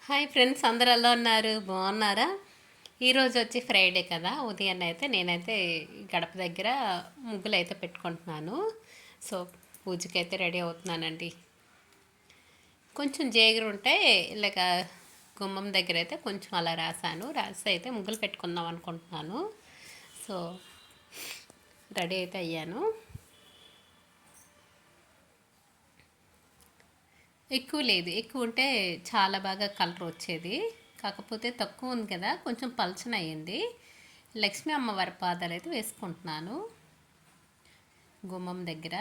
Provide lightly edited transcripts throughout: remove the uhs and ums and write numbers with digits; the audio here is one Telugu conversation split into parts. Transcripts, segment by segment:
హాయ్ ఫ్రెండ్స్, అందరు ఎలా ఉన్నారు? బాగున్నారా? ఈరోజు వచ్చి ఫ్రైడే కదా. ఉదయాన్నే అయితే నేనైతే గడప దగ్గర ముగ్గులు అయితే పెట్టుకుంటున్నాను. సో పూజకి అయితే రెడీ అవుతున్నానండి. కొంచెం జేగురు ఉంటే ఇలాగ గుమ్మం దగ్గర అయితే కొంచెం అలా రాసి అయితే ముగ్గులు పెట్టుకుందాం అనుకుంటున్నాను. సో రెడీ అయితే అయ్యాను. ఎక్కువ లేదు, ఎక్కువ ఉంటే చాలా బాగా కలర్ వచ్చేది. కాకపోతే తక్కువ ఉంది కదా, కొంచెం పల్చన అయ్యింది. లక్ష్మీ అమ్మవారి పాదాలు అయితే వేసుకుంటున్నాను గుమ్మం దగ్గర.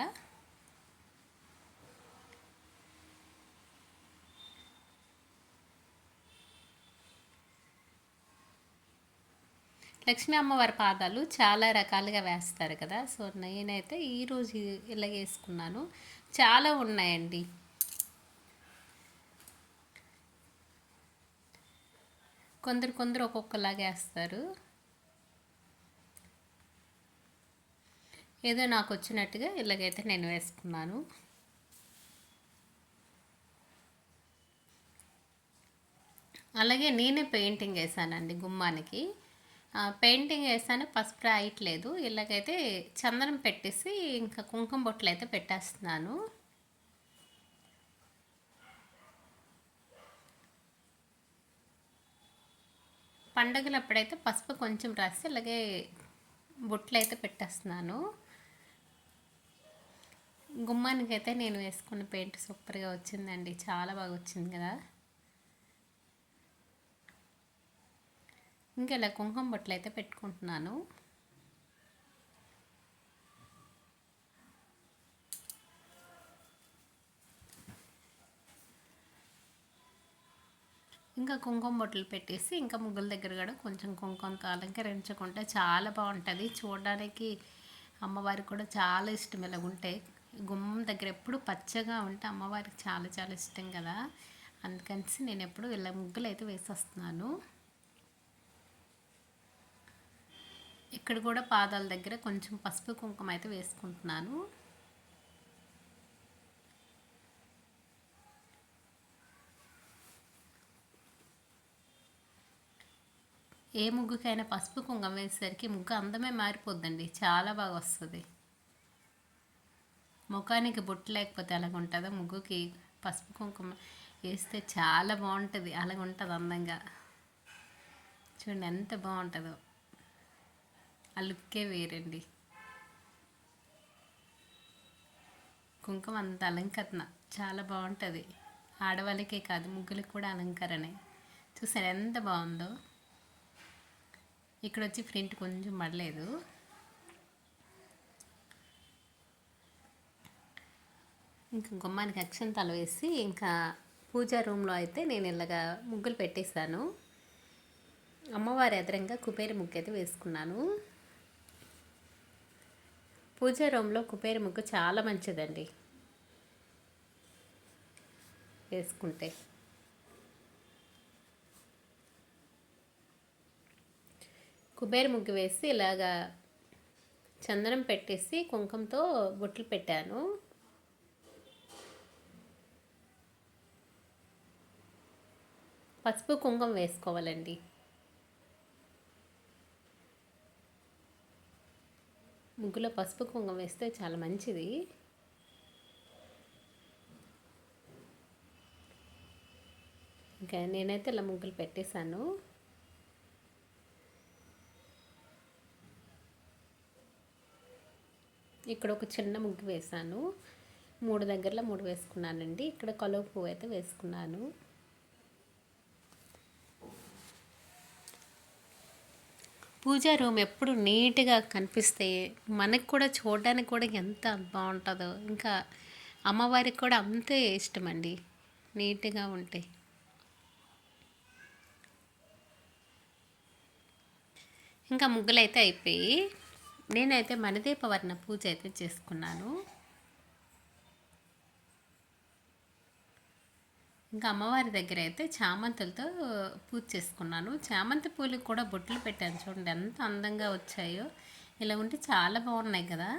లక్ష్మీ అమ్మవారి పాదాలు చాలా రకాలుగా వేస్తారు కదా. సో నేనైతే ఈరోజు ఇలా వేసుకున్నాను. చాలా ఉన్నాయండి. కొందరు కొందరు ఒక్కొక్కలాగా వేస్తారు. ఏదో నాకు వచ్చినట్టుగా ఇలాగైతే నేను వేసుకున్నాను. అలాగే నేనే పెయింటింగ్ వేసానండి గుమ్మానికి. పెయింటింగ్ వేసాను, పసుపు రాయట్లేదు. ఇలాగైతే చందనం పెట్టేసి ఇంకా కుంకుమ బొట్లు అయితే పెట్టేస్తున్నాను. పండగలప్పుడైతే పసుపు కొంచెం రాసి అలాగే బొట్లు అయితే పెట్టేస్తున్నాను. గుమ్మానికి అయితే నేను వేసుకున్న పెయింట్ సూపర్గా వచ్చిందండి, చాలా బాగా వచ్చింది కదా. ఇంకా ఇలా కుంకుమ బొట్లు అయితే పెట్టుకుంటున్నాను. ఇంకా కుంకుమ బొట్లు పెట్టేసి ఇంకా ముగ్గుల దగ్గర కూడా కొంచెం కుంకుమతో అలంకరించుకుంటే చాలా బాగుంటుంది చూడడానికి. అమ్మవారికి కూడా చాలా ఇష్టం ఇలాగుంటే. గుమ్మం దగ్గర ఎప్పుడు పచ్చగా ఉంటే అమ్మవారికి చాలా చాలా ఇష్టం కదా. అందుకని నేను ఎప్పుడు ఇలా ముగ్గులు అయితే వేసేస్తున్నాను. ఇక్కడ కూడా పాదాల దగ్గర కొంచెం పసుపు కుంకుమ అయితే వేసుకుంటున్నాను. ఏ ముగ్గుకైనా పసుపు కుంకుమ వేసేసరికి ముగ్గు అందమే మారిపోద్దండి, చాలా బాగా వస్తుంది. ముఖానికి బొట్టు లేకపోతే అలాగ ఉంటుందో, ముగ్గుకి పసుపు కుంకుమ వేస్తే చాలా బాగుంటుంది. అలాగ ఉంటుంది అందంగా. చూడండి ఎంత బాగుంటుందో, ఆ లుక్కే వేరండి. కుంకుమ అంత అలంకరణ చాలా బాగుంటుంది. ఆడవాళ్ళకే కాదు, ముగ్గులకు కూడా అలంకరణే. చూసారు ఎంత బాగుందో. ఇక్కడ వచ్చి ఫ్రంట్ కొంచెం పడలేదు. ఇంకా గుమ్మానికి అక్షంతలు వేసి ఇంకా పూజా రూమ్లో అయితే నేను ఇలాగా ముగ్గులు పెట్టేశాను. అమ్మవారి ఎదురంగా కుబేర ముగ్గు అయితే వేసుకున్నాను. పూజా రూమ్లో కుబేర ముగ్గు చాలా మంచిదండి వేసుకుంటే. కుబేర ముగ్గు వేసి ఇలాగా చందనం పెట్టేసి కుంకుమతో బొట్లు పెట్టాను. పసుపు కుంకుమ వేసుకోవాలండి. ముగ్గులో పసుపు కుంకుమ వేస్తే చాలా మంచిది. ఇంకా నేనైతే ఇలా ముగ్గులు పెట్టేశాను. ఇక్కడ ఒక చిన్న ముగ్గు వేసాను. 3 దగ్గరలో 3 వేసుకున్నానండి. ఇక్కడ కలువ పువ్వు అయితే వేసుకున్నాను. పూజా రూమ్ ఎప్పుడు నీట్గా కనిపిస్తే మనకు కూడా చూడడానికి కూడా ఎంత బాగుంటుందో. ఇంకా అమ్మవారికి కూడా అంతే ఇష్టమండి నీట్గా ఉంటే. ఇంకా ముగ్గులు అయితే అయిపోయి నేనైతే మణిదీపవర్ణ పూజ అయితే చేసుకున్నాను. ఇంకా అమ్మవారి దగ్గర అయితే చామంతులతో పూజ చేసుకున్నాను. చామంతి పూలకు కూడా బొట్లు పెట్టాను. చూడండి ఎంత అందంగా వచ్చాయో. ఇలా ఉంటే చాలా బాగున్నాయి కదా.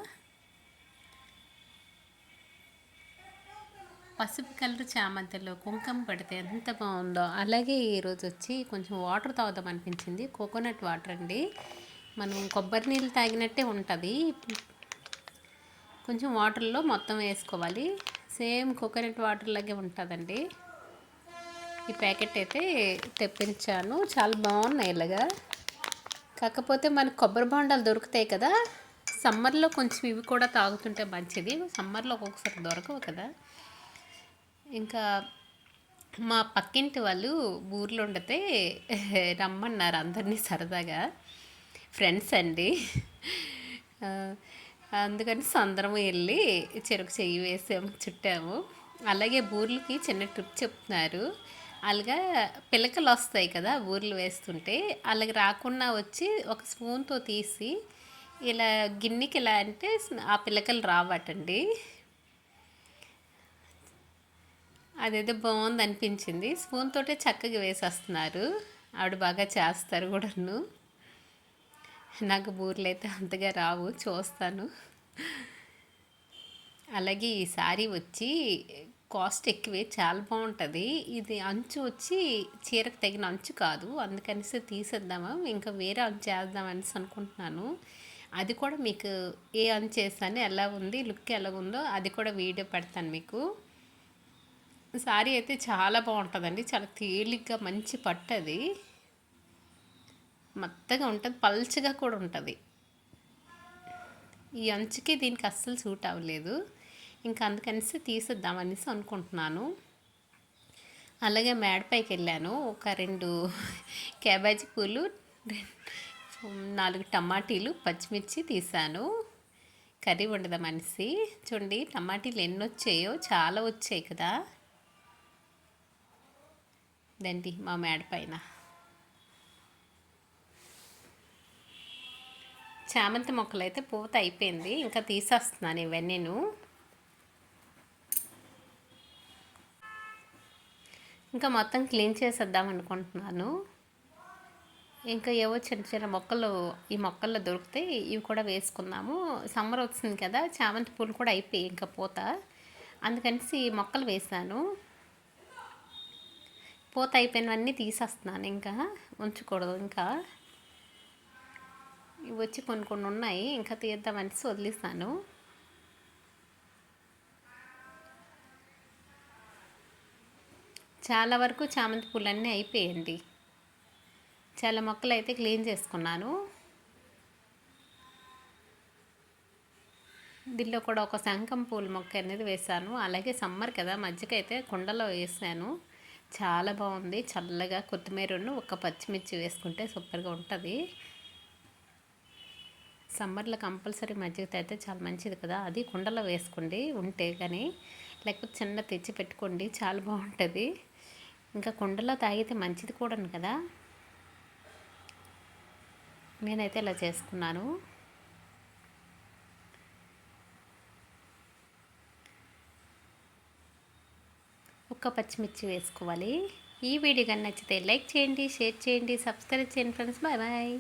పసుపు కలర్ చామంతిలో కుంకుమ పడితే ఎంత బాగుందో. అలాగే ఈరోజు వచ్చి కొంచెం వాటర్ తాగుదాం అనిపించింది. కోకోనట్ వాటర్ అండి. మనం కొబ్బరి నీళ్ళు తాగినట్టే ఉంటుంది. కొంచెం వాటర్లో మొత్తం వేసుకోవాలి. సేమ్ కోకోనట్ వాటర్ లాగే ఉంటుందండి. ఈ ప్యాకెట్ అయితే తెప్పించాను. చాలా బాగున్నాయి ఇలాగా. కాకపోతే మనకు కొబ్బరి బొండాలు దొరుకుతాయి కదా, సమ్మర్లో కొంచెం ఇవి కూడా తాగుతుంటే మంచిది. సమ్మర్లో ఒక్కొక్కసారి దొరకవు కదా. ఇంకా మా పక్కింటి వాళ్ళు ఊర్లో ఉండితే రమ్మన్నారు అందరినీ సరదాగా. ఫ్రెండ్స్ అండి. అందుకని అందరం వెళ్ళి చెరుకు చెయ్యి వేసాము, చుట్టాము. అలాగే బూర్లకి చిన్న ట్రిప్ చెప్తున్నారు. అలాగా పిలకలు వస్తాయి కదా బూర్లు వేస్తుంటే, అలాగ రాకుండా వచ్చి ఒక స్పూన్తో తీసి ఇలా గిన్నెకి ఇలా అంటే ఆ పిలకలు రావటండి. అదేదో బాగుంది అనిపించింది. స్పూన్ తోటే చక్కగా వేసేస్తున్నారు. ఆవిడ బాగా చేస్తారు కూడాను. నాకు బూరెలు అయితే అంతగా రావు, చూస్తాను. అలాగే ఈ శారీ వచ్చి కాస్ట్ ఎక్కువే, చాలా బాగుంటుంది. ఇది అంచు వచ్చి చీరకు తగిన అంచు కాదు, అందుకనిసి తీసేద్దామా, ఇంకా వేరే అంచు వేద్దామనేసి అనుకుంటున్నాను. అది కూడా మీకు ఏ అంచు వేస్తాను, ఎలా ఉంది, లుక్ ఎలా ఉందో అది కూడా వీడియో పెడతాను మీకు. శారీ అయితే చాలా బాగుంటుందండి. చాలా తేలిగ్గా మంచి పట్టు, అది మెత్తగా ఉంటుంది, పల్చగా కూడా ఉంటుంది. ఈ అంచుకి దీనికి అస్సలు సూట్ అవ్వలేదు. ఇంకా అందుకనేసి తీసేద్దామనేసి అనుకుంటున్నాను. అలాగే మేడపైకి వెళ్ళాను. ఒక 2 క్యాబేజీ పూలు, 4 టమాటీలు, పచ్చిమిర్చి తీసాను. కర్రీ వండుదామనేసి. చూడండి టమాటీలు ఎన్ని వచ్చాయో, చాలా వచ్చాయి కదా. దండి మా మేడ పైన చామంతి మొక్కలు అయితే పూత అయిపోయింది. ఇంకా తీసేస్తున్నాను ఇవన్నీను. ఇంకా మొత్తం క్లీన్ చేసేద్దాం అనుకుంటున్నాను. ఇంకా ఏవో చిన్న చిన్న మొక్కలు ఈ మొక్కల్లో దొరికితే ఇవి కూడా వేసుకుందాము. సమ్మర్ వస్తుంది కదా, చామంతి పూలు కూడా అయిపోయి ఇంకా పూత, అందుకనేసి ఈ మొక్కలు వేసాను. పూత అయిపోయినవన్నీ తీసేస్తున్నాను, ఇంకా ఉంచకూడదు. ఇంకా ఇవి వచ్చి కొన్ని కొన్ని ఉన్నాయి, ఇంకా తీద్దామనేసి వదిలేస్తాను. చాలా వరకు చామంతి పూలన్నీ అయిపోయాయండి. చాలా మొక్కలు అయితే క్లీన్ చేసుకున్నాను. దీనిలో కూడా ఒక శంఖం పూల మొక్క అనేది వేసాను. అలాగే సమ్మర్ కదా, మజ్జిగ అయితే కుండలో వేసాను. చాలా బాగుంది. చల్లగా కొత్తిమీరను ఒక పచ్చిమిర్చి వేసుకుంటే సూపర్గా ఉంటుంది. సమ్మర్లో కంపల్సరీ మజ్జిగ తాగితే చాలా మంచిది కదా. అది కుండలో వేసుకోండి ఉంటే కానీ, లేకపోతే చిన్న తెచ్చి పెట్టుకోండి, చాలా బాగుంటుంది. ఇంకా కుండలో తాగితే మంచిది కూడా కదా. నేనైతే ఇలా చేసుకున్నాను. ఒక్క పచ్చిమిర్చి వేసుకోవాలి. ఈ వీడియో కానీ నచ్చితే లైక్ చేయండి, షేర్ చేయండి, సబ్స్క్రైబ్ చేయండి ఫ్రెండ్స్. Bye bye.